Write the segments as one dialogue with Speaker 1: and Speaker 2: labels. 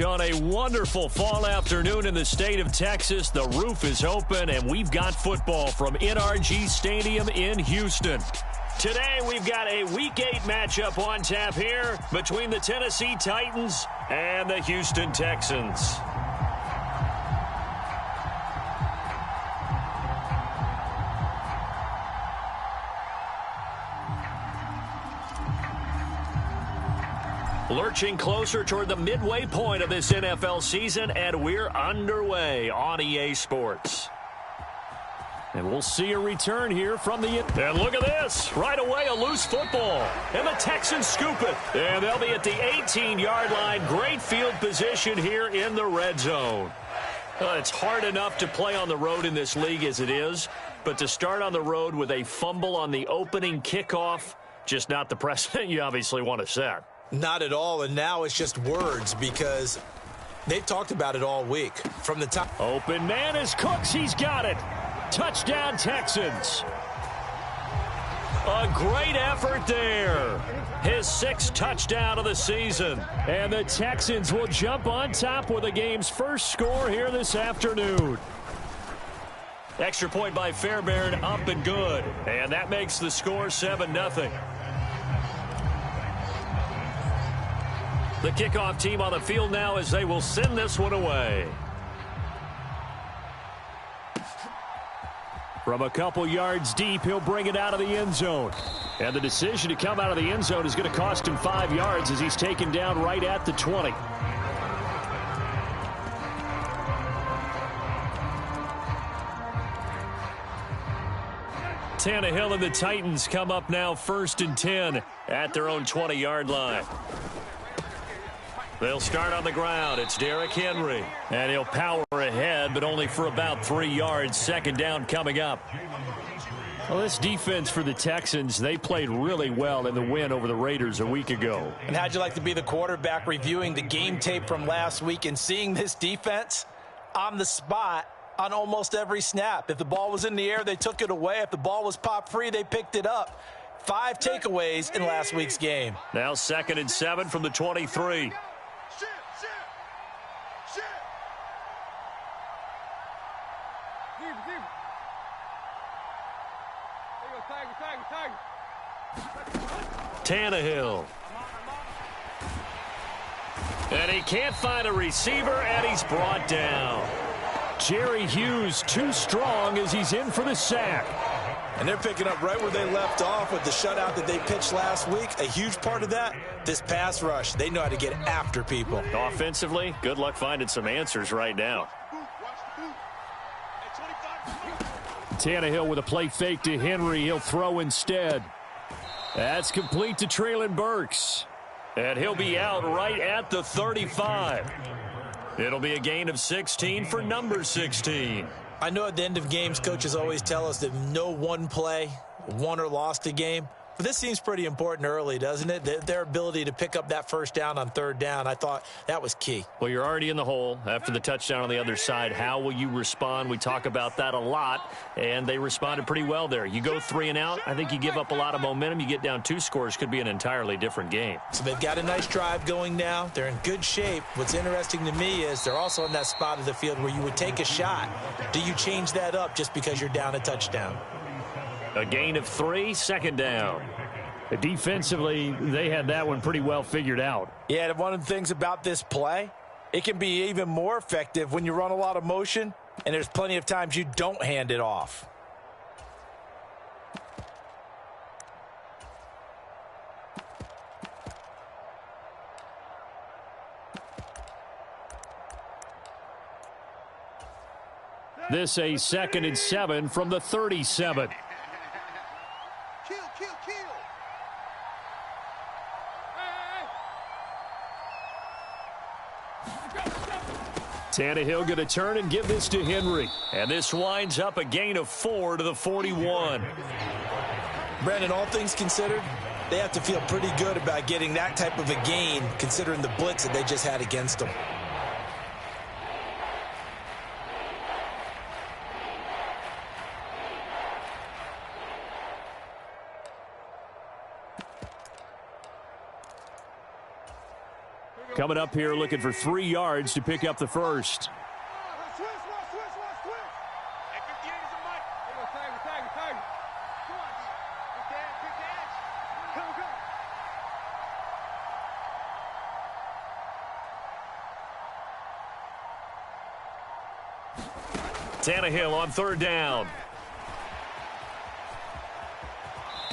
Speaker 1: On a wonderful fall afternoon in the state of Texas, the roof is open, and we've got football from NRG Stadium in Houston. Today, we've got a Week 8 matchup on tap here between the Tennessee Titans and the Houston Texans. Lurching closer toward the midway point of this NFL season, and we're underway on EA Sports. And we'll see a return here from the... And look at this. Right away, a loose football. And the Texans scoop it. And they'll be at the 18-yard line. Great field position here in the red zone. It's hard enough to play on the road in this league as it is, but to start on the road with a fumble on the opening kickoff, just not the precedent you obviously want to set.
Speaker 2: Not at all, and now it's just words because they've talked about it all week. From the top.
Speaker 1: Open man is Cooks. He's got it. Touchdown, Texans. A great effort there. His 6th touchdown of the season. And the Texans will jump on top with the game's first score here this afternoon. Extra point by Fairbairn, up and good. And that makes the score 7-0. The kickoff team on the field now as they will send this one away. From a couple yards deep, he'll bring it out of the end zone. And the decision to come out of the end zone is going to cost him 5 yards as he's taken down right at the 20. Tannehill and the Titans come up now 1st and 10 at their own 20-yard line. They'll start on the ground. It's Derrick Henry. And he'll power ahead, but only for about 3 yards. 2nd down coming up. Well, this defense for the Texans, they played really well in the win over the Raiders a week ago.
Speaker 2: And how'd you like to be the quarterback reviewing the game tape from last week and seeing this defense on the spot on almost every snap? If the ball was in the air, they took it away. If the ball was pop free, they picked it up. 5 takeaways in last week's game.
Speaker 1: Now 2nd and 7 from the 23. Tannehill. And he can't find a receiver, and he's brought down. Jerry Hughes too strong as he's in for the sack.
Speaker 2: And they're picking up right where they left off with the shutout that they pitched last week. A huge part of that, this pass rush. They know how to get after people.
Speaker 1: Offensively, good luck finding some answers right now. Tannehill with a play fake to Henry. He'll throw instead. That's complete to Traylon Burks. And he'll be out right at the 35. It'll be a gain of 16 for number 16.
Speaker 2: I know at the end of games, coaches always tell us that no one play won or lost a game. But this seems pretty important early, doesn't it? Their ability to pick up that 1st down on 3rd down, I thought that was key.
Speaker 1: Well, you're already in the hole after the touchdown on the other side. How will you respond? We talk about that a lot, and they responded pretty well there. You go 3 and out, I think you give up a lot of momentum. You get down 2 scores, could be an entirely different game.
Speaker 2: So they've got a nice drive going now. They're in good shape. What's interesting to me is they're also in that spot of the field where you would take a shot. Do you change that up just because you're down a touchdown?
Speaker 1: A gain of 3, 2nd down. Defensively, they had that one pretty well figured out.
Speaker 2: Yeah, and one of the things about this play, it can be even more effective when you run a lot of motion, and there's plenty of times you don't hand it off.
Speaker 1: This a 2nd and 7 from the 37. Tannehill going to turn and give this to Henry. And this winds up a gain of 4 to the 41.
Speaker 2: Brandon, all things considered, they have to feel pretty good about getting that type of a gain considering the blitz that they just had against them.
Speaker 1: Coming up here looking for 3 yards to pick up the first. Tannehill on 3rd down.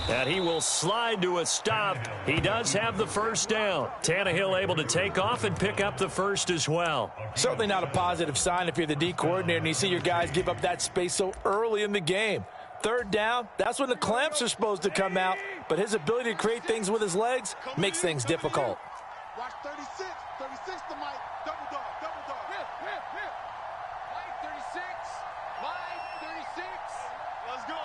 Speaker 1: And he will slide to a stop. He does have the first down. Tannehill able to take off and pick up the first as well.
Speaker 2: Certainly not a positive sign if you're the D coordinator and you see your guys give up that space so early in the game. 3rd down, that's when the clamps are supposed to come out. But his ability to create things with his legs makes things difficult.
Speaker 3: Watch 36. 36 to Mike. Double dog. Double dog. Hip. Mike 36. Mike 36. Let's go.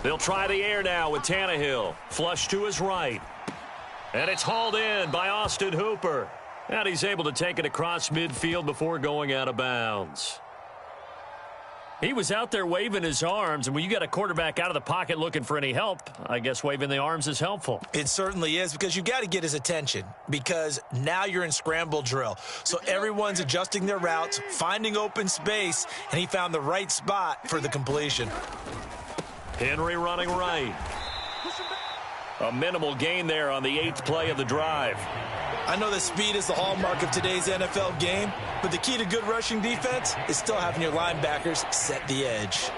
Speaker 1: They'll try the air now with Tannehill. Flush to his right. And it's hauled in by Austin Hooper. And he's able to take it across midfield before going out of bounds. He was out there waving his arms, and when you got a quarterback out of the pocket looking for any help, I guess waving the arms is helpful.
Speaker 2: It certainly is, because you got to get his attention, because now you're in scramble drill. So everyone's adjusting their routes, finding open space, and he found the right spot for the completion.
Speaker 1: Henry running right. A minimal gain there on the 8th play of the drive.
Speaker 2: I know that speed is the hallmark of today's NFL game, but the key to good rushing defense is still having your linebackers set the edge.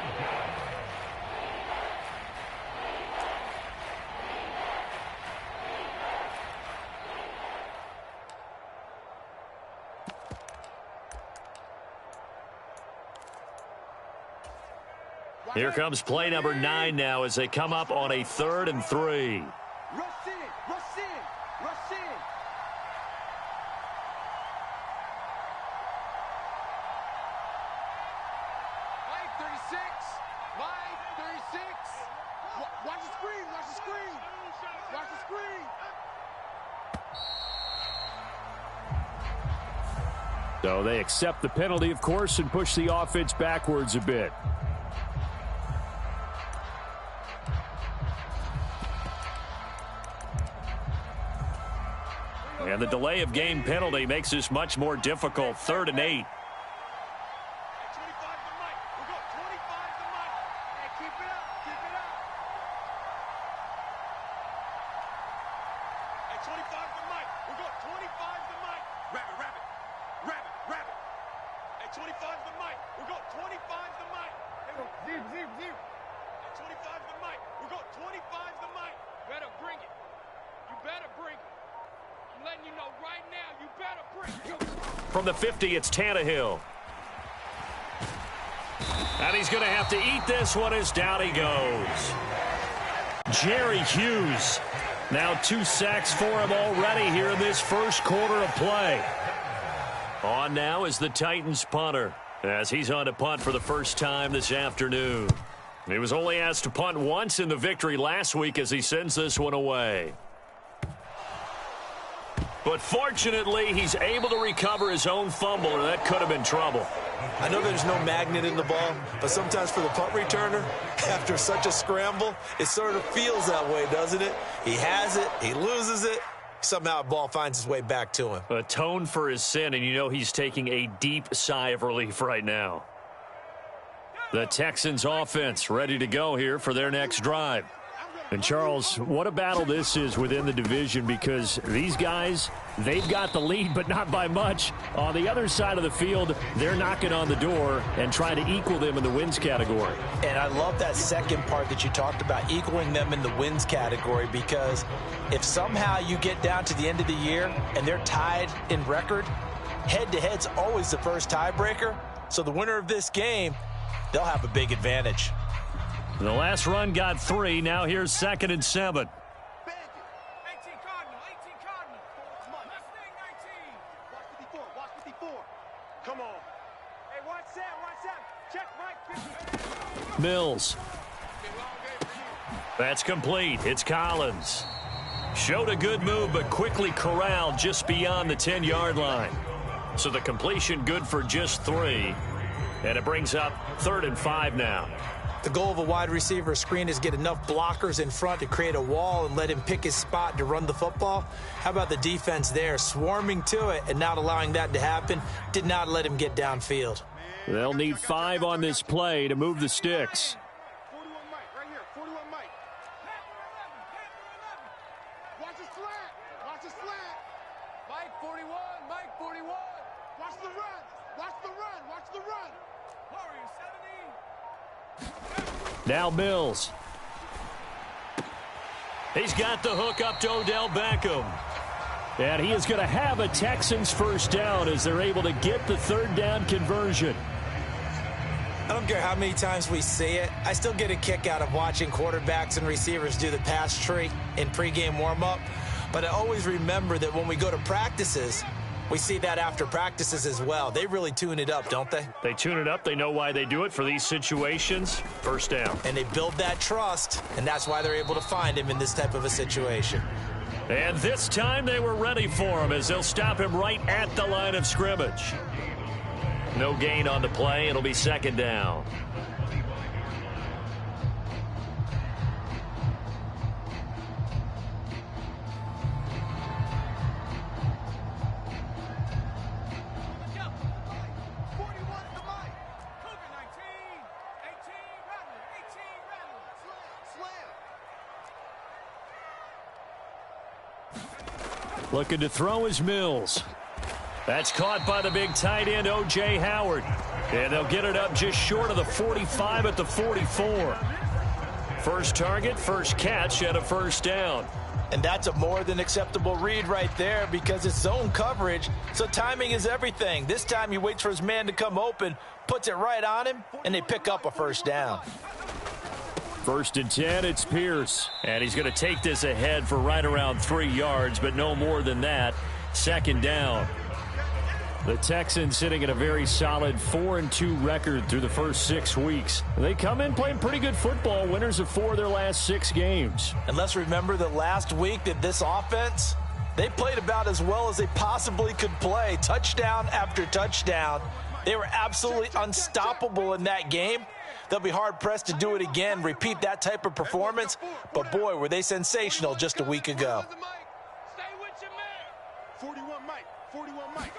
Speaker 1: Here comes play number 9 now as they come up on a 3rd and 3.
Speaker 3: Rush in. Rush in. Rush in. Mike 36. Mike 36. Watch the screen. Watch the screen. Watch the screen.
Speaker 1: So they accept the penalty, of course, and push the offense backwards a bit. And the delay of game penalty makes this much more difficult. 3rd and 8. From the 50, it's Tannehill. And he's going to have to eat this one as down he goes. Jerry Hughes. Now 2 sacks for him already here in this first quarter of play. On now is the Titans punter, as he's on to punt for the first time this afternoon. He was only asked to punt once in the victory last week as he sends this one away. But fortunately, he's able to recover his own fumble, or that could have been trouble.
Speaker 2: I know there's no magnet in the ball, but sometimes for the punt returner, after such a scramble, it sort of feels that way, doesn't it? He has it, he loses it, somehow a ball finds its way back to him.
Speaker 1: Atone for his sin, and you know he's taking a deep sigh of relief right now. The Texans offense ready to go here for their next drive. And, Charles, what a battle this is within the division, because these guys, they've got the lead, but not by much. On the other side of the field, they're knocking on the door and trying to equal them in the wins category.
Speaker 2: And I love that second part that you talked about, equaling them in the wins category, because if somehow you get down to the end of the year and they're tied in record, head-to-head's always the first tiebreaker. So the winner of this game, they'll have a big advantage.
Speaker 1: The last run got 3. Now here's 2nd and 7.
Speaker 3: 18 Cardinal. 18 Cardinal. Mustang 19. Watch 54. Watch 54. Come on. Hey, watch that. Watch that. Check right 50.
Speaker 1: Mills. That's complete. It's Collins. Showed a good move, but quickly corralled just beyond the 10-yard line. So the completion good for just 3. And it brings up 3rd and 5 now.
Speaker 2: The goal of a wide receiver screen is get enough blockers in front to create a wall and let him pick his spot to run the football. How about the defense there, swarming to it and not allowing that to happen? Did not let him get downfield.
Speaker 1: They'll need 5 on this play to move the sticks.
Speaker 3: 41 Mike, right here, 41 Mike. Watch the slant. Watch the slant.
Speaker 4: Mike 41, Mike 41.
Speaker 3: Watch the run. Watch the run. Watch the run.
Speaker 4: Warrior 70.
Speaker 1: Now Mills. He's got the hook up to Odell Beckham. And he is going to have a Texans first down as they're able to get the third down conversion.
Speaker 2: I don't care how many times we see it. I still get a kick out of watching quarterbacks and receivers do the pass tree in pregame warm-up. But I always remember that when we go to practices, we see that after practices as well. They really tune it up, don't they?
Speaker 1: They tune it up. They know why they do it for these situations. First down.
Speaker 2: And they build that trust, and that's why they're able to find him in this type of a situation.
Speaker 1: And this time they were ready for him as they'll stop him right at the line of scrimmage. No gain on the play. It'll be second down. Looking to throw is Mills. That's caught by the big tight end, O.J. Howard. And they'll get it up just short of the 45 at the 44. First target, first catch, and a first down.
Speaker 2: And that's a more than acceptable read right there because it's zone coverage, so timing is everything. This time he waits for his man to come open, puts it right on him, and they pick up a first down.
Speaker 1: First and 10, it's Pierce. And he's going to take this ahead for right around 3 yards, but no more than that. Second down. The Texans sitting at a very solid 4-2 record through the first 6 weeks. They come in playing pretty good football, winners of 4 of their last 6 games.
Speaker 2: And let's remember that last week that this offense, they played about as well as they possibly could play. Touchdown after touchdown. They were absolutely unstoppable in that game. They'll be hard-pressed to do it again, repeat that type of performance. But, boy, were they sensational just a week ago.
Speaker 3: Stay with your man. 41 Mike. 41 Mike.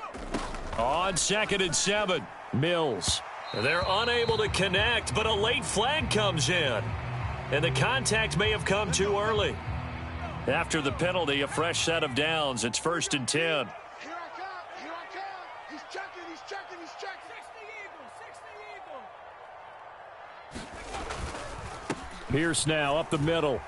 Speaker 1: On 2nd and 7, Mills. They're unable to connect, but a late flag comes in. And the contact may have come too early. After the penalty, a fresh set of downs. It's 1st and 10.
Speaker 3: Here I come. Here I come. He's checking. He's checking. He's checking.
Speaker 4: 60 Eagles.
Speaker 1: Pierce now up the middle.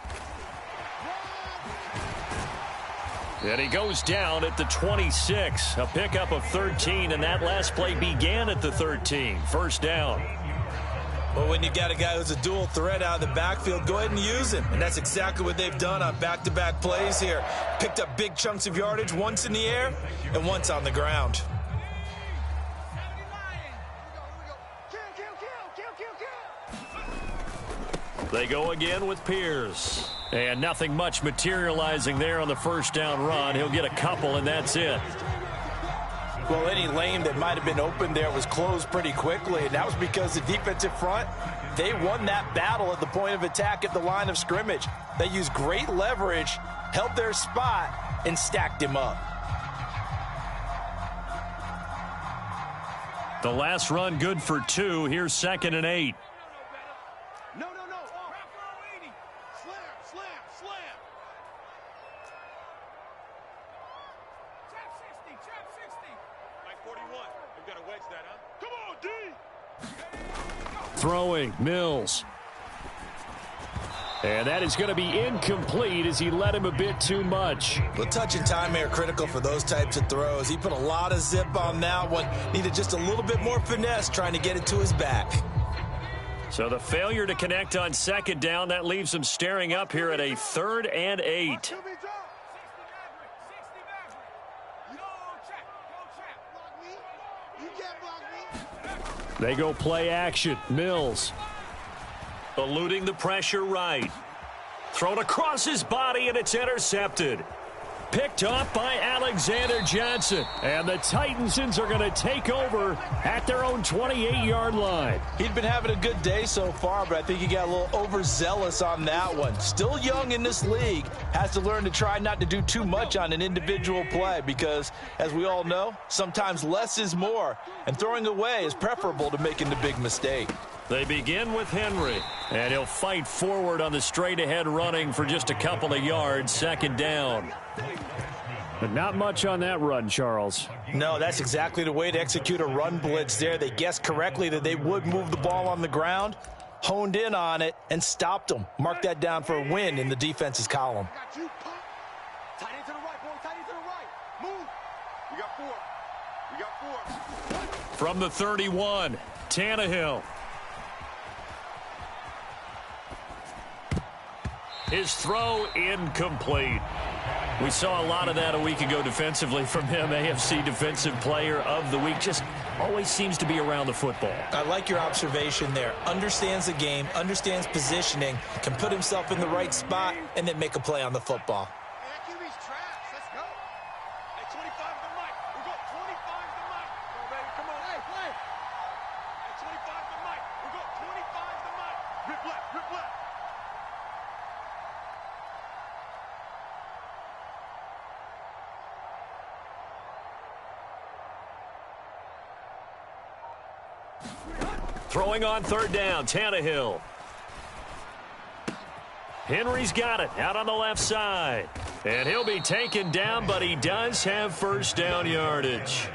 Speaker 1: And he goes down at the 26. A pickup of 13, and that last play began at the 13. First down.
Speaker 2: Well, when you got a guy who's a dual threat out of the backfield, go ahead and use him. And that's exactly what they've done on back-to-back plays here. Picked up big chunks of yardage, once in the air and once on the ground.
Speaker 1: They go again with Pierce. And nothing much materializing there on the first down run. He'll get a couple, and that's it.
Speaker 2: Well, any lane that might have been open there was closed pretty quickly, and that was because the defensive front, they won that battle at the point of attack at the line of scrimmage. They used great leverage, held their spot, and stacked him up.
Speaker 1: The last run good for 2. Here's 2nd and 8.
Speaker 3: No. Slam. Trap 60. Mike 41. We've got to wedge that, huh? Come on, D.
Speaker 1: Throwing, Mills. And that is going to be incomplete as he led him a bit too much.
Speaker 2: Well, touch and time are critical for those types of throws. He put a lot of zip on that one. Needed just a little bit more finesse trying to get it to his back.
Speaker 1: So the failure to connect on 2nd down, that leaves him staring up here at a 3rd and 8. They go play action. Mills. Eluding the pressure right. Thrown across his body, and it's intercepted. Picked off by Alexander Johnson. And the Titans are going to take over at their own 28-yard line.
Speaker 2: He'd been having a good day so far, but I think he got a little overzealous on that one. Still young in this league. Has to learn to try not to do too much on an individual play because, as we all know, sometimes less is more. And throwing away is preferable to making the big mistake.
Speaker 1: They begin with Henry, and he'll fight forward on the straight-ahead running for just a couple of yards, second down. But not much on that run, Charles.
Speaker 2: No, that's exactly the way to execute a run blitz there. They guessed correctly that they would move the ball on the ground, honed in on it, and stopped them. Mark that down for a win in the defense's column.
Speaker 3: Got you. Tight end to the right, boy. Tight end to the right. Move. We got 4. We got 4.
Speaker 1: From the 31, Tannehill. His throw incomplete. We saw a lot of that a week ago defensively from him. AFC Defensive Player of the Week. Just always seems to be around the football.
Speaker 2: I like your observation there. Understands the game, understands positioning, can put himself in the right spot, and then make a play on the football.
Speaker 3: Hey, that QB's trash. Let's go. Hey, 25 to Mike. We got 25 to Mike. Come on, baby. Come on. Hey, play. Hey, 25 to Mike. We got 25 to Mike. Rip left. Rip left.
Speaker 1: Throwing on third down, Tannehill. Henry's got it out on the left side. And he'll be taken down, but he does have first down yardage.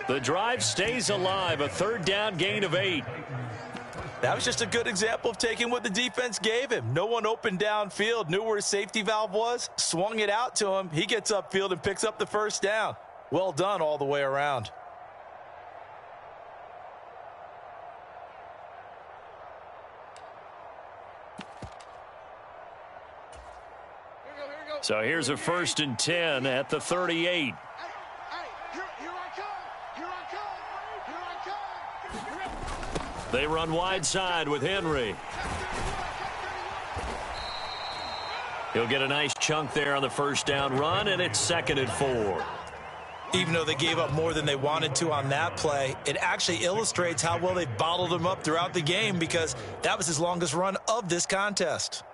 Speaker 1: The drive stays alive, a third down gain of 8.
Speaker 2: That was just a good example of taking what the defense gave him. No one open downfield, knew where his safety valve was, swung it out to him. He gets upfield and picks up the first down. Well done all the way around.
Speaker 1: So here's a 1st and 10 at the 38.
Speaker 3: Hey, here I come. Here I come. Here I come.
Speaker 1: They run wide side with Henry. He'll get a nice chunk there on the first down run, and it's 2nd and 4.
Speaker 2: Even though they gave up more than they wanted to on that play, it actually illustrates how well they bottled him up throughout the game because that was his longest run of this contest.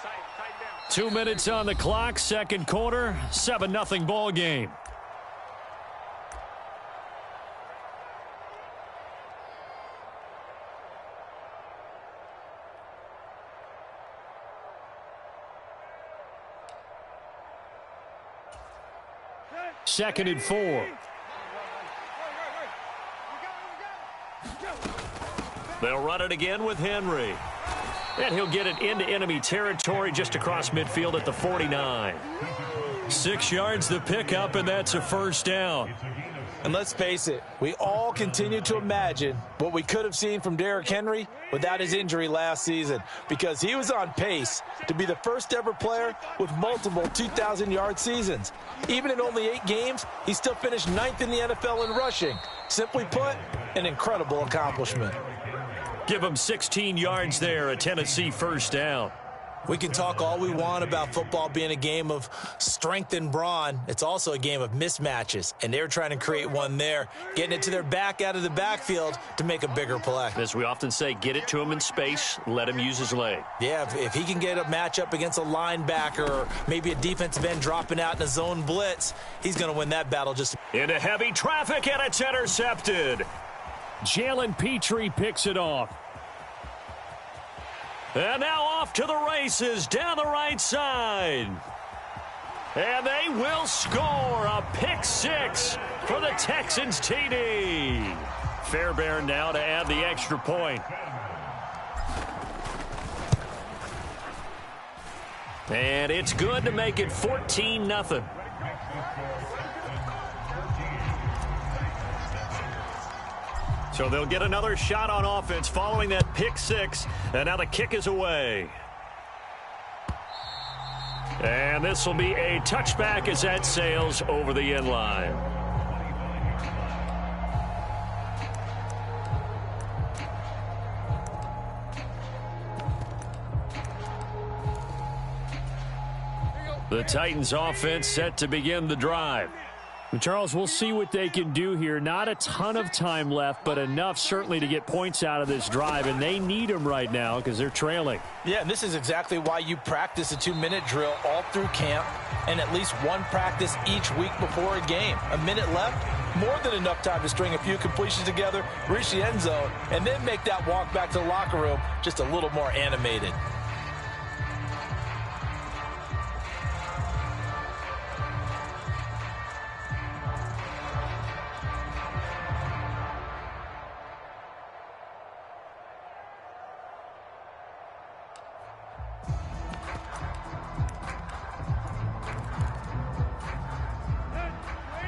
Speaker 3: Tight down.
Speaker 1: 2 minutes on the clock, second quarter, 7-0 ball game. Second and 4. They'll run it again with Henry. And he'll get it into enemy territory just across midfield at the 49. 6 yards the pickup, and that's a first down.
Speaker 2: And let's face it, we all continue to imagine what we could have seen from Derrick Henry without his injury last season because he was on pace to be the first ever player with multiple 2,000-yard seasons. Even in only 8 games, he still finished 9th in the NFL in rushing. Simply put, an incredible accomplishment.
Speaker 1: Give him 16 yards there, a Tennessee first down.
Speaker 2: We can talk all we want about football being a game of strength and brawn. It's also a game of mismatches, and they're trying to create one there, getting it to their back out of the backfield to make a bigger play.
Speaker 1: As we often say, get it to him in space, let him use his leg.
Speaker 2: Yeah, if he can get a matchup against a linebacker or maybe a defensive end dropping out in a zone blitz, he's going to win that battle. Just
Speaker 1: into heavy traffic, and it's intercepted. Jalen Petrie picks it off. And now off to the races down the right side. And they will score a pick 6 for the Texans TD. Fairbairn now to add the extra point. And it's good to make it 14-0. So they'll get another shot on offense following that pick six. And now the kick is away. And this will be a touchback as that sails over the end line. The Titans offense set to begin the drive.
Speaker 5: Charles, we'll see what they can do here. Not a ton of time left, but enough certainly to get points out of this drive, and they need them right now because they're trailing.
Speaker 2: Yeah, and this is exactly why you practice a 2-minute drill all through camp and at least one practice each week before a game. A minute left, more than enough time to string a few completions together, reach the end zone, and then make that walk back to the locker room just a little more animated.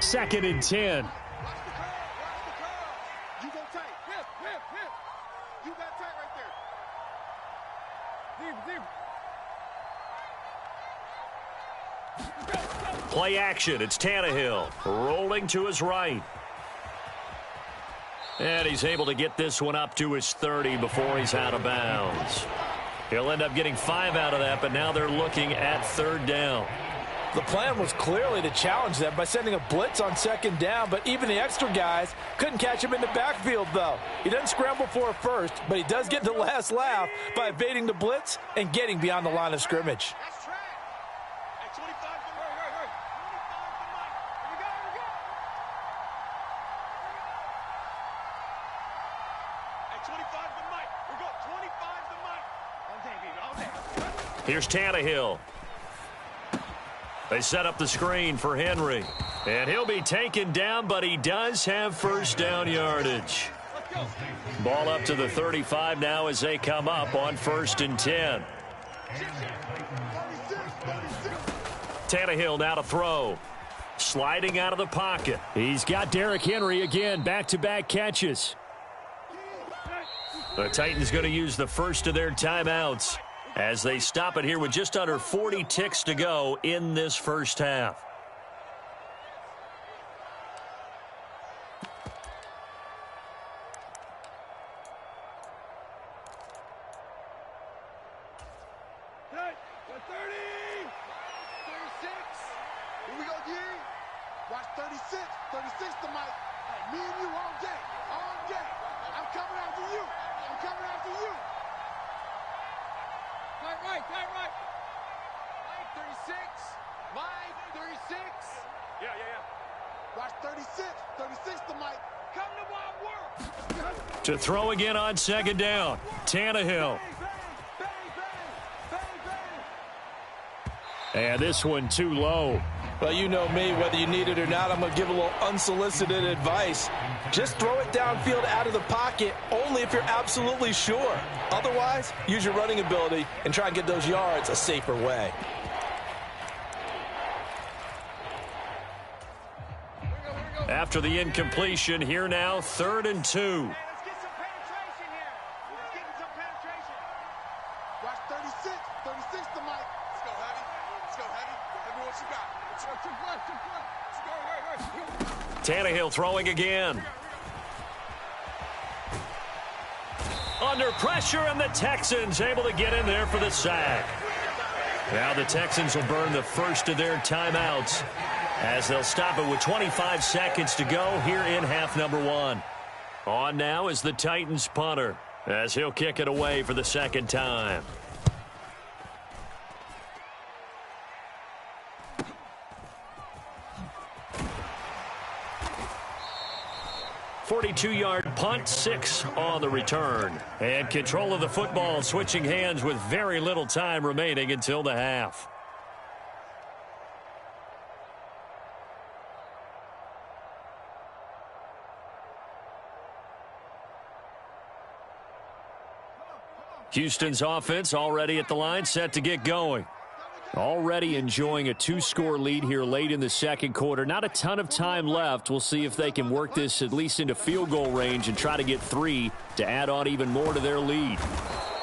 Speaker 5: Second and 10.
Speaker 3: Watch the curl. You go tight. Hip. You got tight right there. Deep.
Speaker 1: Play action. It's Tannehill rolling to his right. And he's able to get this one up to his 30 before he's out of bounds. He'll end up getting 5 out of that, but now they're looking at third down.
Speaker 2: The plan was clearly to challenge them by sending a blitz on second down, but even the extra guys couldn't catch him in the backfield, though. He doesn't scramble for a first, but he does get the last laugh by evading the blitz and getting beyond the line of scrimmage.
Speaker 3: That's track. At 25 to Mike. 25 to Mike. Here we go. At 25 to Mike. We go 25 to Mike. All day, baby. All day.
Speaker 1: Here's Tannehill. They set up the screen for Henry. And he'll be taken down, but he does have first down yardage. Ball up to the 35 now as they come up on 1st and 10. Tannehill now to throw. Sliding out of the pocket.
Speaker 5: He's got Derrick Henry again. Back-to-back catches.
Speaker 1: The Titans going to use the first of their timeouts as they stop it here with just under 40 ticks to go in this first half.
Speaker 3: Hey, 30. 36. Here we go, G. Watch 36. 36 to Mike. Hey, me and you all day. All day. I'm coming after you. Right.
Speaker 4: Mike 36. Mike 36.
Speaker 3: Yeah. Watch 36. 36 to Mike. Come to my work.
Speaker 1: To throw again on second down. Tannehill.
Speaker 5: And this one too low.
Speaker 2: Well, you know me, whether you need it or not, I'm going to give a little unsolicited advice. Just throw it downfield out of the pocket only if you're absolutely sure. Otherwise, use your running ability and try and get those yards a safer way.
Speaker 1: After the incompletion, here now, 3rd and 2.
Speaker 3: Let's get some penetration here. Let's get some penetration. Watch 36. 36 to Mike. Let's go, Heavy. Heavy, what you got?
Speaker 1: Tannehill throwing again. Under pressure, and the Texans able to get in there for the sack. Now the Texans will burn the first of their timeouts as they'll stop it with 25 seconds to go here in half number 1. On now is the Titans punter as he'll kick it away for the second time. 42-yard punt, 6 on the return. And control of the football switching hands with very little time remaining until the half. Houston's offense already at the line, set to get going.
Speaker 5: Already enjoying a 2-score lead here late in the second quarter. Not a ton of time left. We'll see if they can work this at least into field goal range and try to get 3 to add on even more to their lead.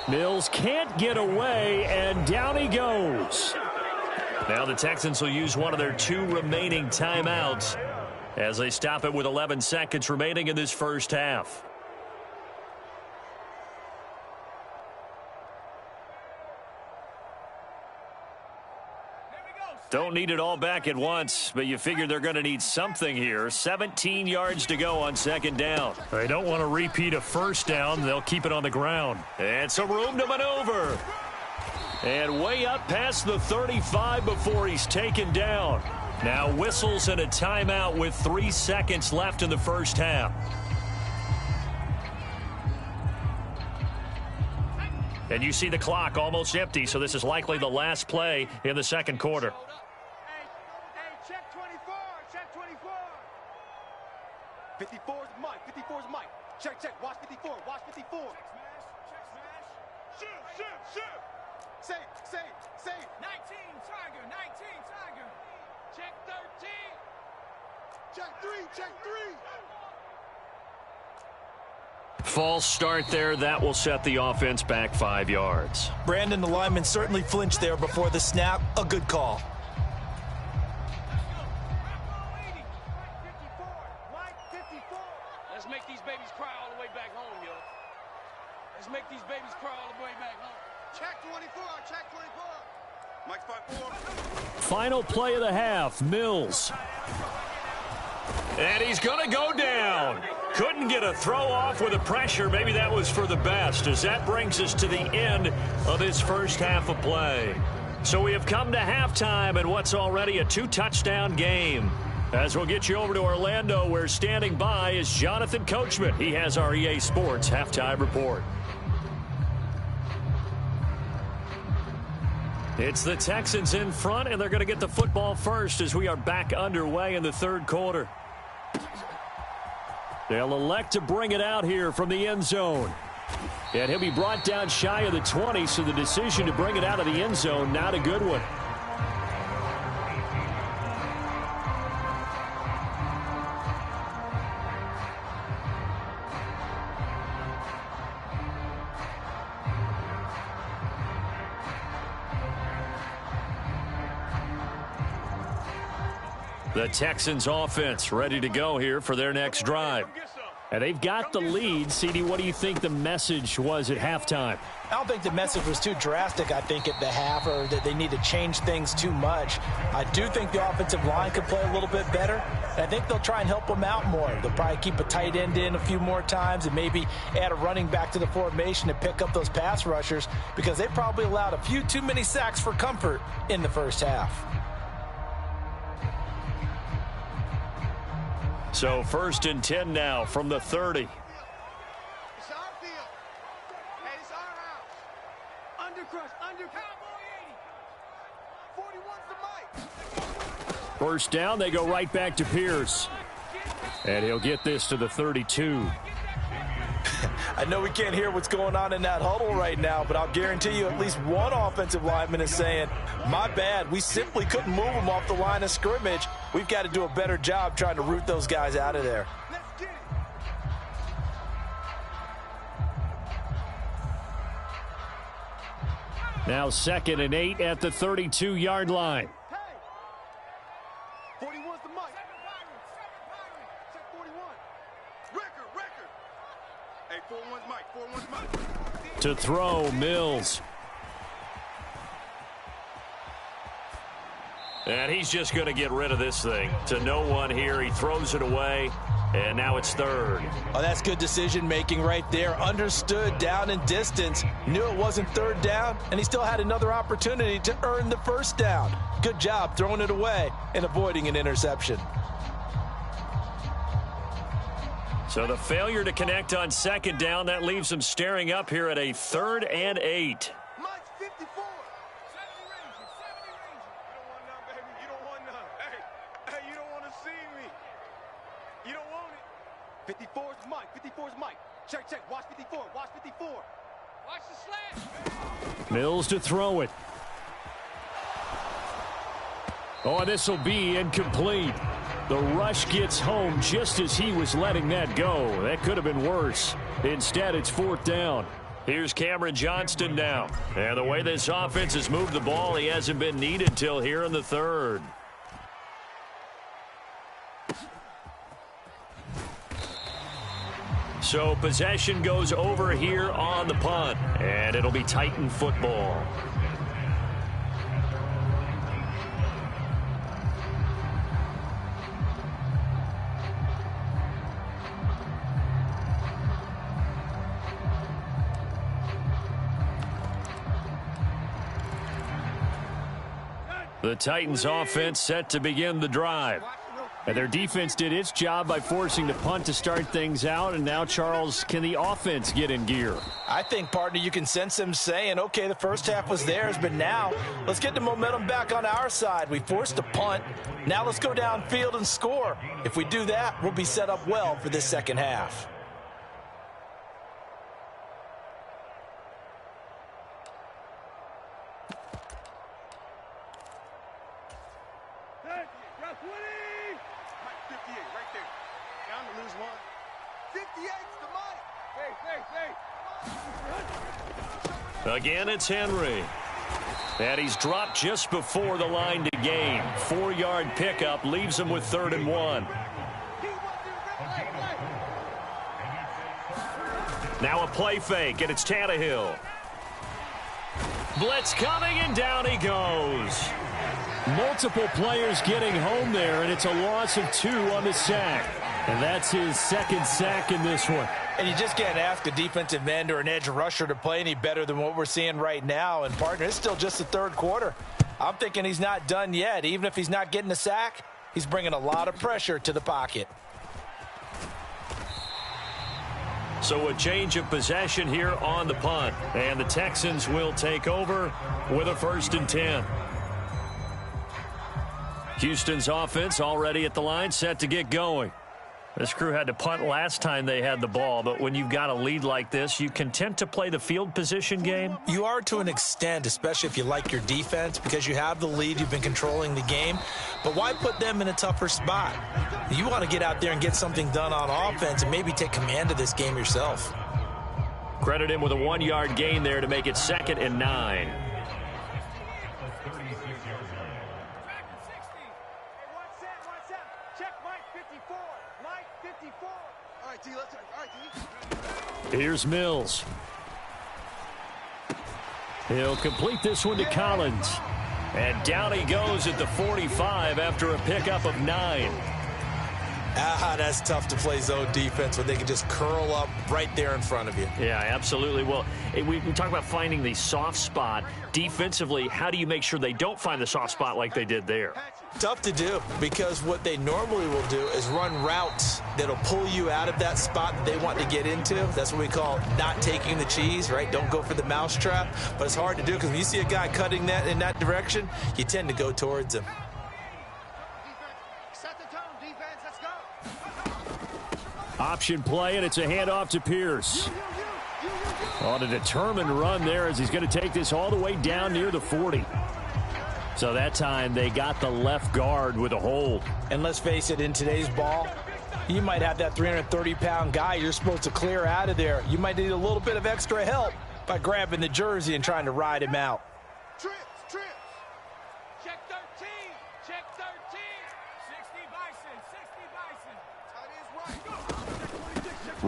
Speaker 5: Mills can't get away, and down he goes. Now the Texans will use one of their 2 remaining timeouts as they stop it with 11 seconds remaining in this first half. Don't need it all back at once, but you figure they're going to need something here. 17 yards to go on second down. They don't want to repeat a first down. They'll keep it on the ground. And some room to maneuver. And way up past the 35 before he's taken down. Now whistles and a timeout with 3 seconds left in the first half. And you see the clock almost empty, so this is likely the last play in the second quarter.
Speaker 3: Hey, check 24, check 24. 54's Mike, 54's Mike. Check, watch 54, watch 54. Check smash. Shoot. Say. 19, Tiger, 19, Tiger. Check 13. Check 3.
Speaker 5: False start there. That will set the offense back 5 yards.
Speaker 2: Brandon, the lineman certainly flinched there before the snap. A good call.
Speaker 3: Let's make these babies cry all the way back home, yo. Let's make these babies cry all the way back home. Check 24, check 24. Mike's 5-4.
Speaker 5: Final play of the half. Mills. And he's going to go down. Couldn't get a throw off with the pressure. Maybe that was for the best, as that brings us to the end of this first half of play. So we have come to halftime in what's already a 2-touchdown game. As we'll get you over to Orlando, where standing by is Jonathan Coachman. He has our EA Sports halftime report. It's the Texans in front, and they're going to get the football first as we are back underway in the third quarter. They'll elect to bring it out here from the end zone. And he'll be brought down shy of the 20, so the decision to bring it out of the end zone, not a good one. The Texans offense ready to go here for their next drive. And they've got the lead. CD, what do you think the message was at halftime?
Speaker 2: I don't think the message was too drastic, I think, at the half, or that they need to change things too much. I do think the offensive line could play a little bit better. And I think they'll try and help them out more. They'll probably keep a tight end in a few more times and maybe add a running back to the formation to pick up those pass rushers, because they probably allowed a few too many sacks for comfort in the first half.
Speaker 5: So 1st and 10 now from the 30.
Speaker 3: It's our field. Hey, it's our house. Undercrush, Cowboy 80. 41's the mic.
Speaker 5: First down, they go right back to Pierce. And he'll get this to the 32.
Speaker 2: I know we can't hear what's going on in that huddle right now, but I'll guarantee you at least one offensive lineman is saying, my bad, we simply couldn't move them off the line of scrimmage. We've got to do a better job trying to root those guys out of there.
Speaker 3: Let's get it.
Speaker 5: Now 2nd and 8 at the 32-yard line.
Speaker 3: Hey. 41's the mic. Check 41. Record. Hey, 41's mic. 41's mic.
Speaker 5: To throw, Mills. And he's just going to get rid of this thing. To no one here. He throws it away. And now it's 3rd.
Speaker 2: Oh, that's good decision-making right there. Understood down and distance. Knew it wasn't 3rd down, and he still had another opportunity to earn the 1st down. Good job throwing it away and avoiding an interception.
Speaker 5: So the failure to connect on 2nd down, that leaves them staring up here at a 3rd and 8.
Speaker 3: Mike's 54. 70 Ranger. You don't want none, baby. You don't want none. Hey, you don't want to see me. You don't want it. 54's Mike. 54's Mike. Check. Watch 54. Watch 54. Watch the slash.
Speaker 5: Mills to throw it. Oh, this will be incomplete. The rush gets home just as he was letting that go. That could have been worse. Instead, it's 4th down. Here's Cameron Johnston now. And the way this offense has moved the ball, he hasn't been needed till here in the 3rd. So possession goes over here on the punt, and it'll be Titan football. The Titans offense set to begin the drive. And their defense did its job by forcing the punt to start things out. And now, Charles, can the offense get in gear?
Speaker 2: I think, partner, you can sense them saying, okay, the first half was theirs, but now let's get the momentum back on our side. We forced a punt. Now let's go downfield and score. If we do that, we'll be set up well for this second half.
Speaker 5: Again, it's Henry. And he's dropped just before the line to gain. 4-yard pickup leaves him with 3rd and 1. Now a play fake, and it's Tannehill. Blitz coming, and down he goes. Multiple players getting home there, and it's a loss of 2 on the sack. And that's his 2nd sack in this one.
Speaker 2: And you just can't ask a defensive end or an edge rusher to play any better than what we're seeing right now. And, partner, it's still just the 3rd quarter. I'm thinking he's not done yet. Even if he's not getting a sack, he's bringing a lot of pressure to the pocket.
Speaker 5: So a change of possession here on the punt. And the Texans will take over with a 1st and 10. Houston's offense already at the line, set to get going. This crew had to punt last time they had the ball, but when you've got a lead like this, you content to play the field position game?
Speaker 2: You are to an extent, especially if you like your defense, because you have the lead, you've been controlling the game. But why put them in a tougher spot? You want to get out there and get something done on offense and maybe take command of this game yourself.
Speaker 5: Credit him with a 1-yard gain there to make it 2nd and 9. Here's Mills. He'll complete this one to Collins. And down he goes at the 45 after a pickup of 9.
Speaker 2: That's tough to play zone defense when they can just curl up right there in front of you.
Speaker 5: Yeah, absolutely. Well, we talk about finding the soft spot. Defensively, how do you make sure they don't find the soft spot like they did there?
Speaker 2: Tough to do, because what they normally will do is run routes that'll pull you out of that spot that they want to get into. That's what we call not taking the cheese, right? Don't go for the mousetrap. But it's hard to do because when you see a guy cutting that in that direction, you tend to go towards him.
Speaker 5: Option play, and it's a handoff to Pierce. On a determined run there as he's going to take this all the way down near the 40. So that time they got the left guard with a hold.
Speaker 2: And let's face it, in today's ball, you might have that 330-pound guy you're supposed to clear out of there. You might need a little bit of extra help by grabbing the jersey and trying to ride him out.
Speaker 3: Trips. Check 13. Check 13. 60 Bison.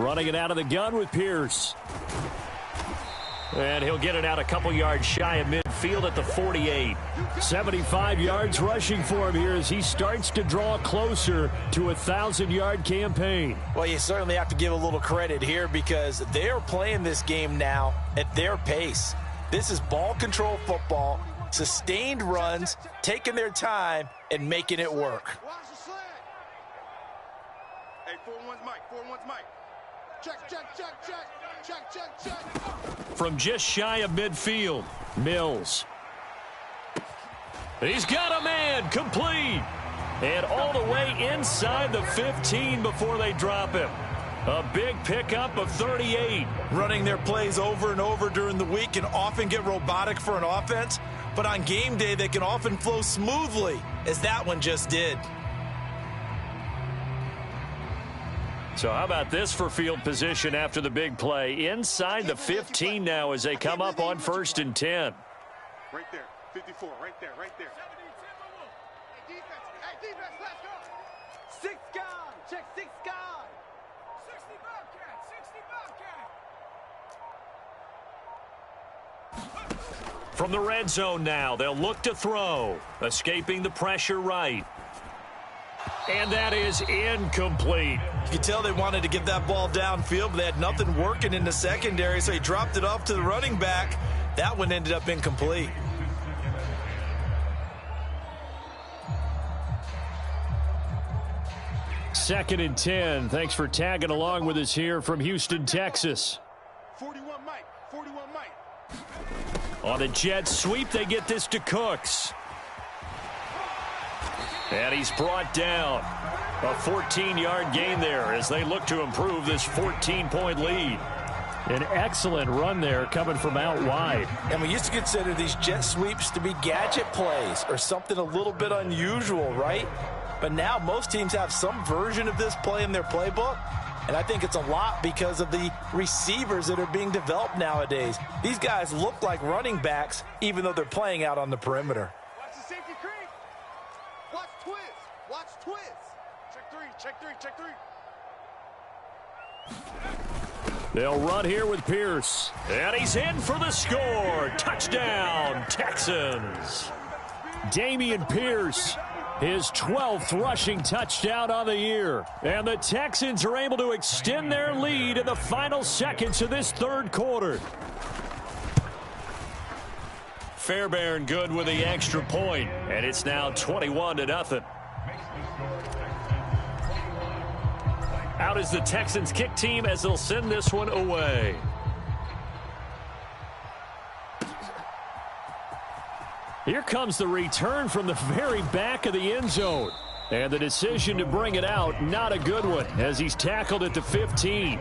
Speaker 5: Running it out of the gun with Pierce. And he'll get it out a couple yards shy of midfield at the 48. 75 yards rushing for him here as he starts to draw closer to a 1,000-yard campaign.
Speaker 2: Well, you certainly have to give a little credit here because they're playing this game now at their pace. This is ball control football, sustained runs, taking their time, and making it work.
Speaker 3: Watch the slant. Hey, 4-1's Mike. 4-1's Mike. Check.
Speaker 5: From just shy of midfield, Mills. He's got a man, complete. And all the way inside the 15 before they drop him. A big pickup of 38.
Speaker 2: Running their plays over and over during the week can often get robotic for an offense. but on game day, they can often flow smoothly, as that one just did.
Speaker 5: So how about this for field position after the big play? Inside the 15 now as they come up on 1st and 10.
Speaker 3: Right there, 54, right there, right there.
Speaker 4: Hey, defense, let's go. 6 guy, check 6 guy. 60 Bobcat, 60 Bobcat.
Speaker 5: From the red zone now, they'll look to throw. Escaping the pressure right. And that is incomplete.
Speaker 2: You could tell they wanted to get that ball downfield, but they had nothing working in the secondary, so he dropped it off to the running back. That one ended up incomplete.
Speaker 5: Second and 10. Thanks for tagging along with us here from Houston, Texas.
Speaker 3: 41 Mike, 41 Mike.
Speaker 5: On a jet sweep, they get this to Cooks. And he's brought down. A 14-yard gain there as they look to improve this 14-point lead. An excellent run there coming from out wide.
Speaker 2: And we used to consider these jet sweeps to be gadget plays or something a little bit unusual, right? But now most teams have some version of this play in their playbook. And I think it's a lot because of the receivers that are being developed nowadays. These guys look like running backs even though they're playing out on the perimeter.
Speaker 4: Watch the safety creep. Watch twist. Watch twist.
Speaker 3: Check three.
Speaker 5: They'll run here with Pierce. And he's in for the score. Touchdown, Texans. Dameon Pierce, his 12th rushing touchdown on the year. And the Texans are able to extend their lead in the final seconds of this third quarter. Fairbairn good with the extra point, and it's now 21-0. Out is the Texans kick team as they'll send this one away. Here comes the return from the very back of the end zone. And the decision to bring it out, not a good one, as he's tackled at the 15.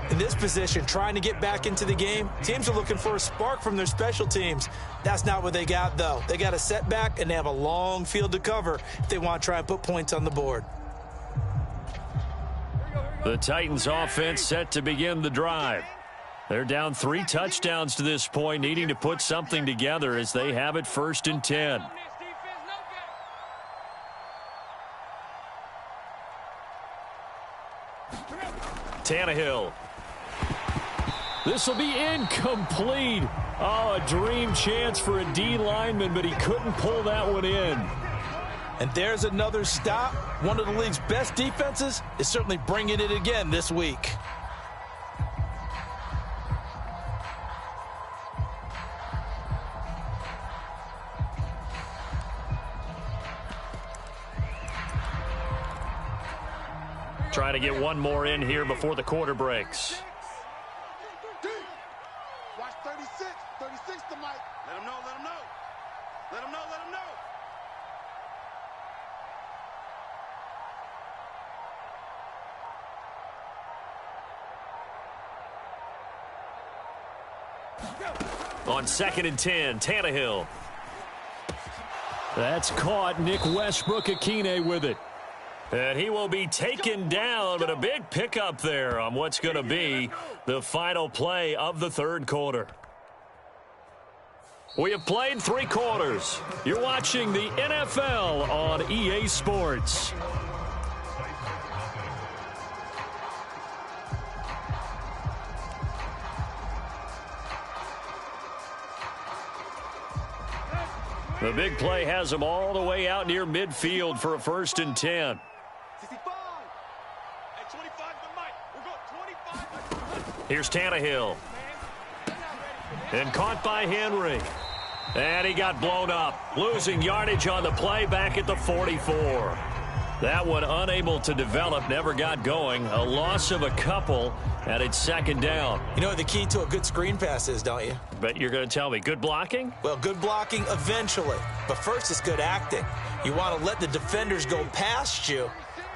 Speaker 2: In this position, trying to get back into the game, teams are looking for a spark from their special teams. That's not what they got, though. They got a setback, and they have a long field to cover if they want to try and put points on the board.
Speaker 5: The Titans offense set to begin the drive. They're down 3 touchdowns to this point, needing to put something together as they have it 1st and 10. Tannehill. This will be incomplete. Oh, a dream chance for a D lineman, but he couldn't pull that one in.
Speaker 2: And there's another stop. One of the league's best defenses is certainly bringing it again this week.
Speaker 5: Trying to get one more in here before the quarter breaks.
Speaker 3: Watch 36. 36 to Mike. Let him know. Let him know.
Speaker 5: On 2nd and 10, Tannehill. That's caught. Nick Westbrook-Akine with it. And he will be taken down, but a big pickup there on what's going to be the final play of the third quarter. We have played 3 quarters. You're watching the NFL on EA Sports. The big play has them all the way out near midfield for a 1st and 10.
Speaker 3: 65. At 25 to Mike. We'll go 25.
Speaker 5: Here's Tannehill. And caught by Henry. And he got blown up. Losing yardage on the play back at the 44. That one unable to develop, never got going. A loss of a couple, and it's 2nd down.
Speaker 2: You know what the key to a good screen pass is, don't you?
Speaker 5: But you're going to tell me, good blocking?
Speaker 2: Well, good blocking eventually. But first, it's good acting. You want to let the defenders go past you,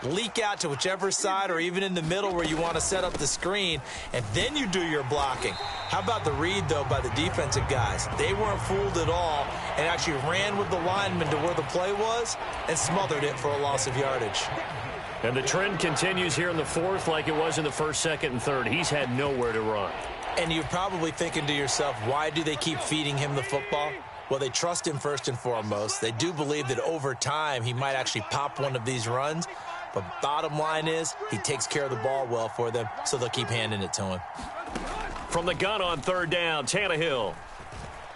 Speaker 2: leak out to whichever side or even in the middle where you want to set up the screen, and then you do your blocking. How about the read, though, by the defensive guys? They weren't fooled at all and actually ran with the lineman to where the play was and smothered it for a loss of yardage.
Speaker 1: And the trend continues here in the fourth like it was in the first, second, and third. He's had nowhere to run.
Speaker 2: And you're probably thinking to yourself, why do they keep feeding him the football? Well, they trust him first and foremost. They do believe that over time he might actually pop one of these runs. But bottom line is he takes care of the ball well for them, so they'll keep handing it to him.
Speaker 1: From the gun on third down, Tannehill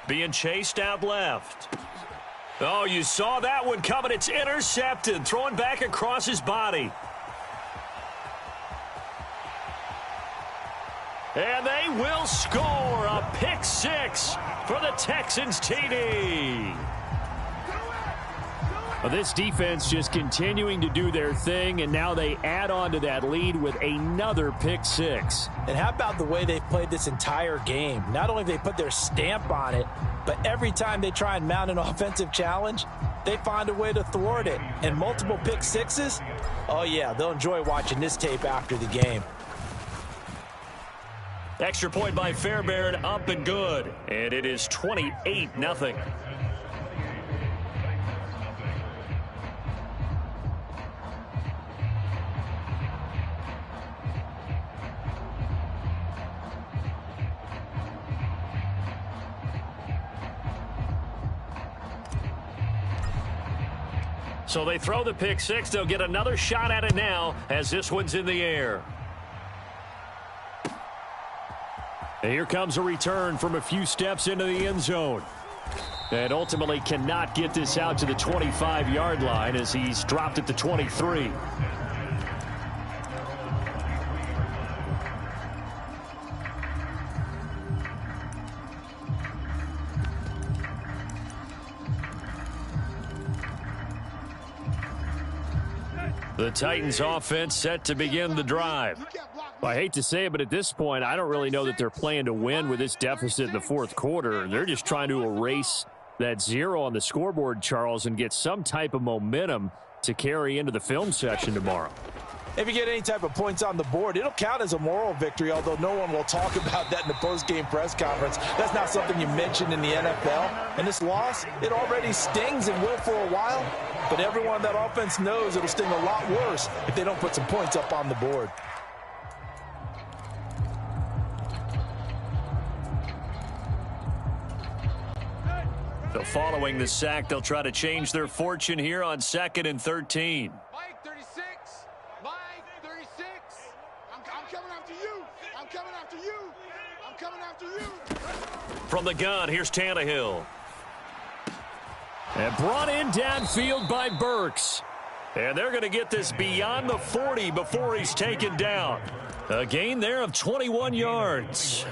Speaker 1: being chased out left. Oh, you saw that one coming. It's intercepted, throwing back across his body. And they will score a pick six for the Texans TD.
Speaker 5: Well, this defense just continuing to do their thing, and now they add on to that lead with another pick six.
Speaker 2: And how about the way they've played this entire game? Not only have they put their stamp on it, but every time they try and mount an offensive challenge, they find a way to thwart it. And multiple pick sixes, oh yeah, they'll enjoy watching this tape after the game.
Speaker 1: Extra point by Fairbairn, up and good. And it is 28-0. So they throw the pick six. They'll get another shot at it now as this one's in the air. And here comes a return from a few steps into the end zone. And ultimately cannot get this out to the 25-yard line as he's dropped at the 23. The Titans offense set to begin the drive.
Speaker 5: Well, I hate to say it, but at this point, I don't really know that they're playing to win with this deficit in the fourth quarter. They're just trying to erase that zero on the scoreboard, Charles, and get some type of momentum to carry into the film session tomorrow.
Speaker 2: If you get any type of points on the board, it'll count as a moral victory, although no one will talk about that in the post-game press conference. That's not something you mentioned in the NFL. And this loss, it already stings and will for a while, but everyone on that offense knows it'll sting a lot worse if they don't put some points up on the board.
Speaker 1: So following the sack, they'll try to change their fortune here on 2nd and 13.
Speaker 4: Mike 36. Mike 36. I'm coming after you. I'm coming after you. I'm coming after you.
Speaker 1: From the gun, here's Tannehill.
Speaker 5: And brought in downfield by Burks.
Speaker 1: And they're going to get this beyond the 40 before he's taken down. A gain there of 21 yards.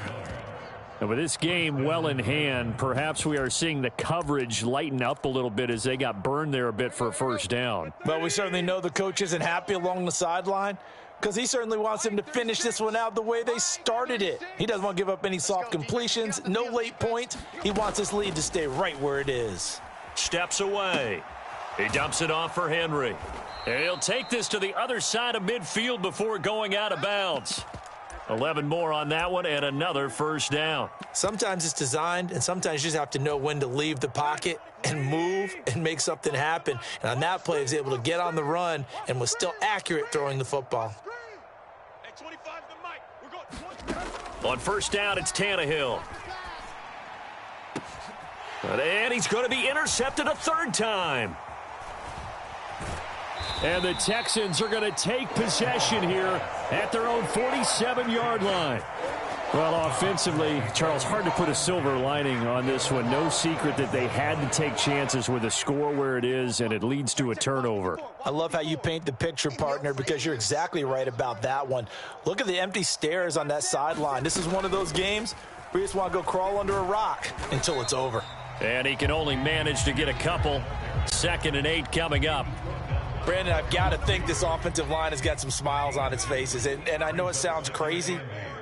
Speaker 5: And with this game well in hand, perhaps we are seeing the coverage lighten up a little bit as they got burned there a bit for a first down.
Speaker 2: But we certainly know the coach isn't happy along the sideline because he certainly wants him to finish this one out the way they started it. He doesn't want to give up any soft completions, no late points. He wants his lead to stay right where it is.
Speaker 1: Steps away. He dumps it off for Henry. And he'll take this to the other side of midfield before going out of bounds. 11 more on that one and another first down.
Speaker 2: Sometimes it's designed, and sometimes you just have to know when to leave the pocket and move and make something happen. And on that play, he was able to get on the run and was still accurate throwing the football.
Speaker 3: Hey, 25 the mic. We're going 20.
Speaker 1: On first down, it's Tannehill. And he's going to be intercepted a third time.
Speaker 5: And the Texans are going to take possession here at their own 47-yard line. Well, offensively, Charles, hard to put a silver lining on this one. No secret that they had to take chances with a score where it is, and it leads to a turnover.
Speaker 2: I love how you paint the picture, partner, because you're exactly right about that one. Look at the empty stares on that sideline. This is one of those games where you just want to go crawl under a rock until it's over.
Speaker 1: And he can only manage to get a couple. 2nd and 8 coming up.
Speaker 2: Brandon, I've got to think this offensive line has got some smiles on its faces. And I know it sounds crazy,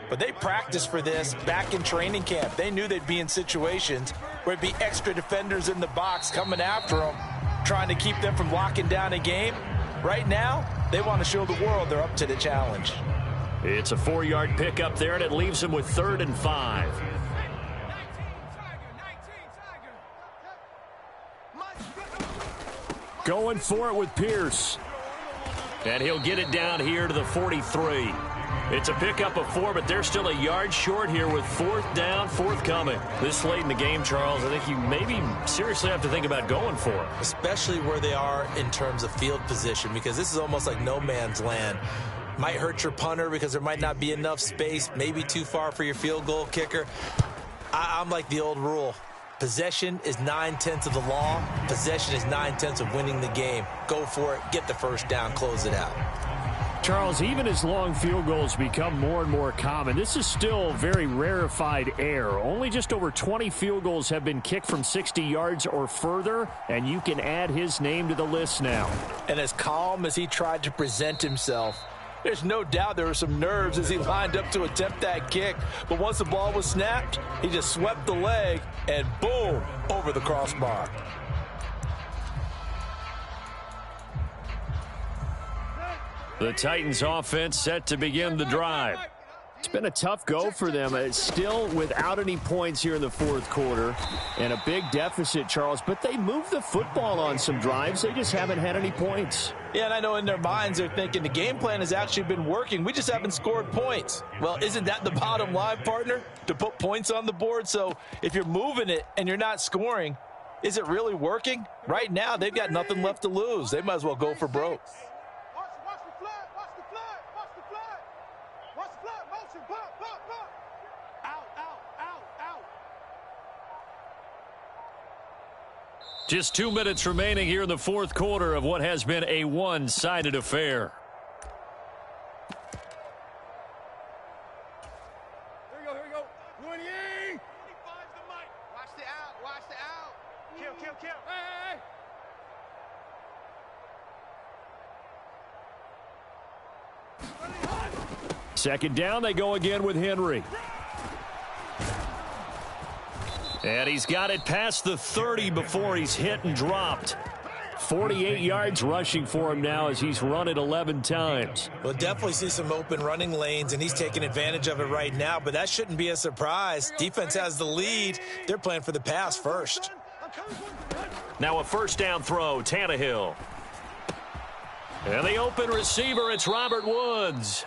Speaker 2: but they practiced for this back in training camp. They knew they'd be in situations where it'd be extra defenders in the box coming after them, trying to keep them from locking down a game. Right now, they want to show the world they're up to the challenge.
Speaker 1: It's a 4-yard pickup there, and it leaves them with 3rd and 5. Going for it with Pierce. And he'll get it down here to the 43. It's a pickup of 4, but they're still a yard short here with 4th down, forthcoming. This late in the game, Charles, I think you maybe seriously have to think about going for it.
Speaker 2: Especially where they are in terms of field position, because this is almost like no man's land. Might hurt your punter because there might not be enough space, maybe too far for your field goal kicker. I'm like the old rule. Possession is 9/10 of the law. Possession is 9/10 of winning the game. Go for it, get the first down, close it out.
Speaker 5: Charles, even as long field goals become more and more common, this is still very rarefied air. Only just over 20 field goals have been kicked from 60 yards or further, and you can add his name to the list now.
Speaker 2: And as calm as he tried to present himself, there's no doubt there were some nerves as he lined up to attempt that kick. But once the ball was snapped, he just swept the leg and boom, over the crossbar.
Speaker 1: The Titans offense set to begin the drive.
Speaker 5: It's been a tough go for them. It's still without any points here in the 4th quarter and a big deficit, Charles. But they moved the football on some drives. They just haven't had any points.
Speaker 2: Yeah, and I know in their minds they're thinking the game plan has actually been working. We just haven't scored points. Well, isn't that the bottom line, partner? To put points on the board? So if you're moving it and you're not scoring, is it really working? Right now, they've got nothing left to lose. They might as well go for broke.
Speaker 1: Just 2 minutes remaining here in the 4th quarter of what has been a one-sided affair.
Speaker 3: Here we go. 20. 25's the mic. Watch the out. Kill. Hey.
Speaker 1: Second down, they go again with Henry. And he's got it past the 30 before he's hit and dropped. 48 yards rushing for him now as he's run it 11 times.
Speaker 2: We'll definitely see some open running lanes, and he's taking advantage of it right now, but that shouldn't be a surprise. Defense has the lead. They're playing for the pass first.
Speaker 1: Now a 1st down throw, Tannehill. And the open receiver, it's Robert Woods.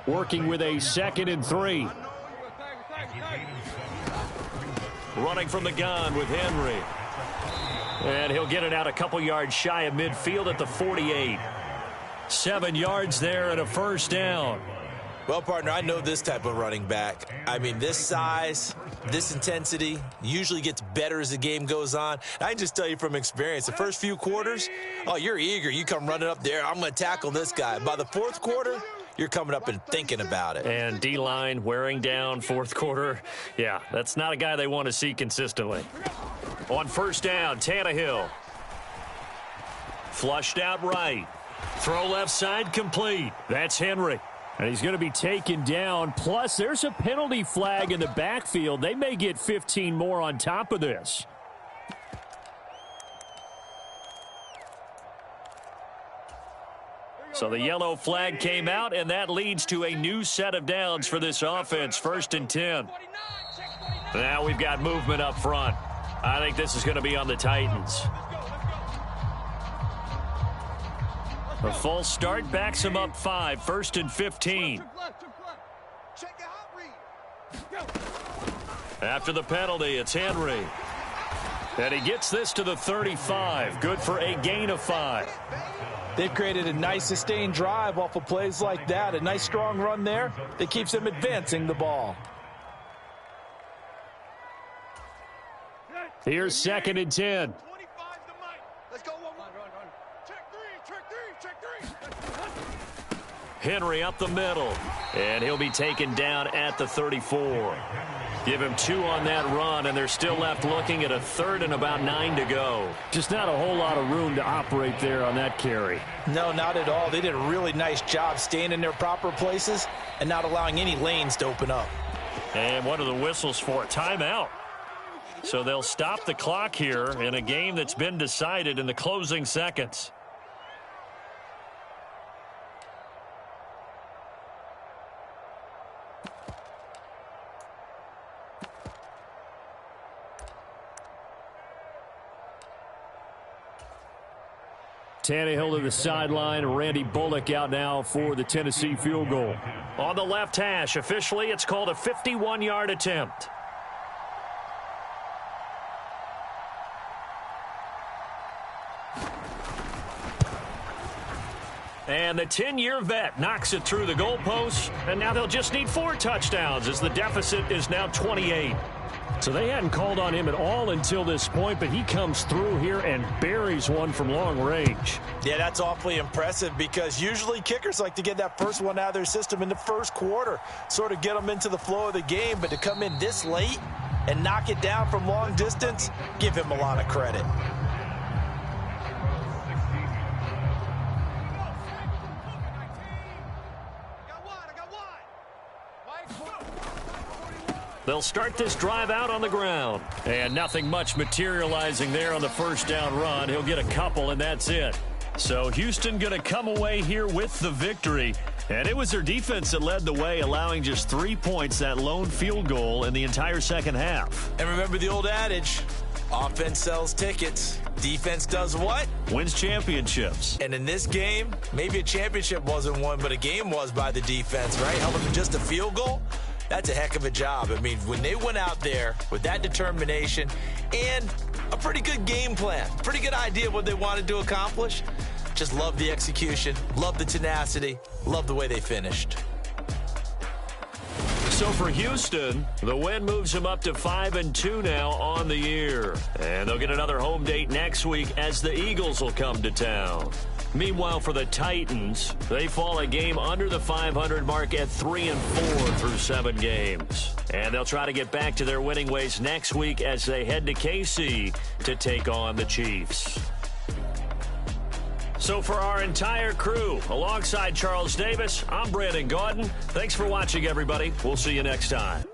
Speaker 5: Working with a 2nd and 3.
Speaker 1: Running from the gun with Henry. And he'll get it out a couple yards shy of midfield at the 48. 7 yards there and a 1st down.
Speaker 2: Well, partner, I know this type of running back. I mean, this size, this intensity usually gets better as the game goes on. I can just tell you from experience, the first few quarters, oh, you're eager. You come running up there, I'm going to tackle this guy. By the 4th quarter, you're coming up and thinking about it.
Speaker 1: And D-line wearing down 4th quarter. Yeah, that's not a guy they want to see consistently. On 1st down, Tannehill. Flushed out right. Throw left side complete. That's Henry.
Speaker 5: And he's going to be taken down. Plus, there's a penalty flag in the backfield. They may get 15 more on top of this.
Speaker 1: So the yellow flag came out, and that leads to a new set of downs for this offense. 1st and 10. Now we've got movement up front. I think this is going to be on the Titans. A false start backs him up 5. 1st and 15. After the penalty, it's Henry. And he gets this to the 35. Good for a gain of 5.
Speaker 2: They've created a nice sustained drive off of plays like that. A nice strong run there that keeps them advancing the ball.
Speaker 5: Here's 2nd and 10.
Speaker 3: Let's go. Run. Check three.
Speaker 1: Henry up the middle. And he'll be taken down at the 34. Give him 2 on that run, and they're still left looking at a 3rd and about 9 to go.
Speaker 5: Just not a whole lot of room to operate there on that carry.
Speaker 2: No, not at all. They did a really nice job staying in their proper places and not allowing any lanes to open up.
Speaker 1: And what are the whistles for? Timeout. So they'll stop the clock here in a game that's been decided in the closing seconds.
Speaker 5: Tannehill to the sideline. Randy Bullock out now for the Tennessee field goal.
Speaker 1: On the left hash, officially, it's called a 51-yard attempt. And the 10-year vet knocks it through the goalpost, and now they'll just need 4 touchdowns as the deficit is now 28.
Speaker 5: So they hadn't called on him at all until this point, but he comes through here and buries one from long range.
Speaker 2: Yeah, that's awfully impressive because usually kickers like to get that first one out of their system in the first quarter, sort of get them into the flow of the game, but to come in this late and knock it down from long distance, give him a lot of credit.
Speaker 1: They'll start this drive out on the ground.
Speaker 5: And nothing much materializing there on the first down run. He'll get a couple, and that's it.
Speaker 1: So Houston going to come away here with the victory. And it was their defense that led the way, allowing just 3 points, that lone field goal in the entire second half.
Speaker 2: And remember the old adage, offense sells tickets. Defense does what?
Speaker 1: Wins championships.
Speaker 2: And in this game, maybe a championship wasn't won, but a game was by the defense, right? Held them to just a field goal. That's a heck of a job. I mean, when they went out there with that determination and a pretty good game plan, pretty good idea of what they wanted to accomplish, just love the execution, love the tenacity, love the way they finished.
Speaker 1: So for Houston, the win moves them up to 5-2 now on the year. And they'll get another home date next week as the Eagles will come to town. Meanwhile, for the Titans, they fall a game under the 500 mark at 3-4 through 7 games. And they'll try to get back to their winning ways next week as they head to KC to take on the Chiefs. So for our entire crew, alongside Charles Davis, I'm Brandon Gaudin. Thanks for watching, everybody. We'll see you next time.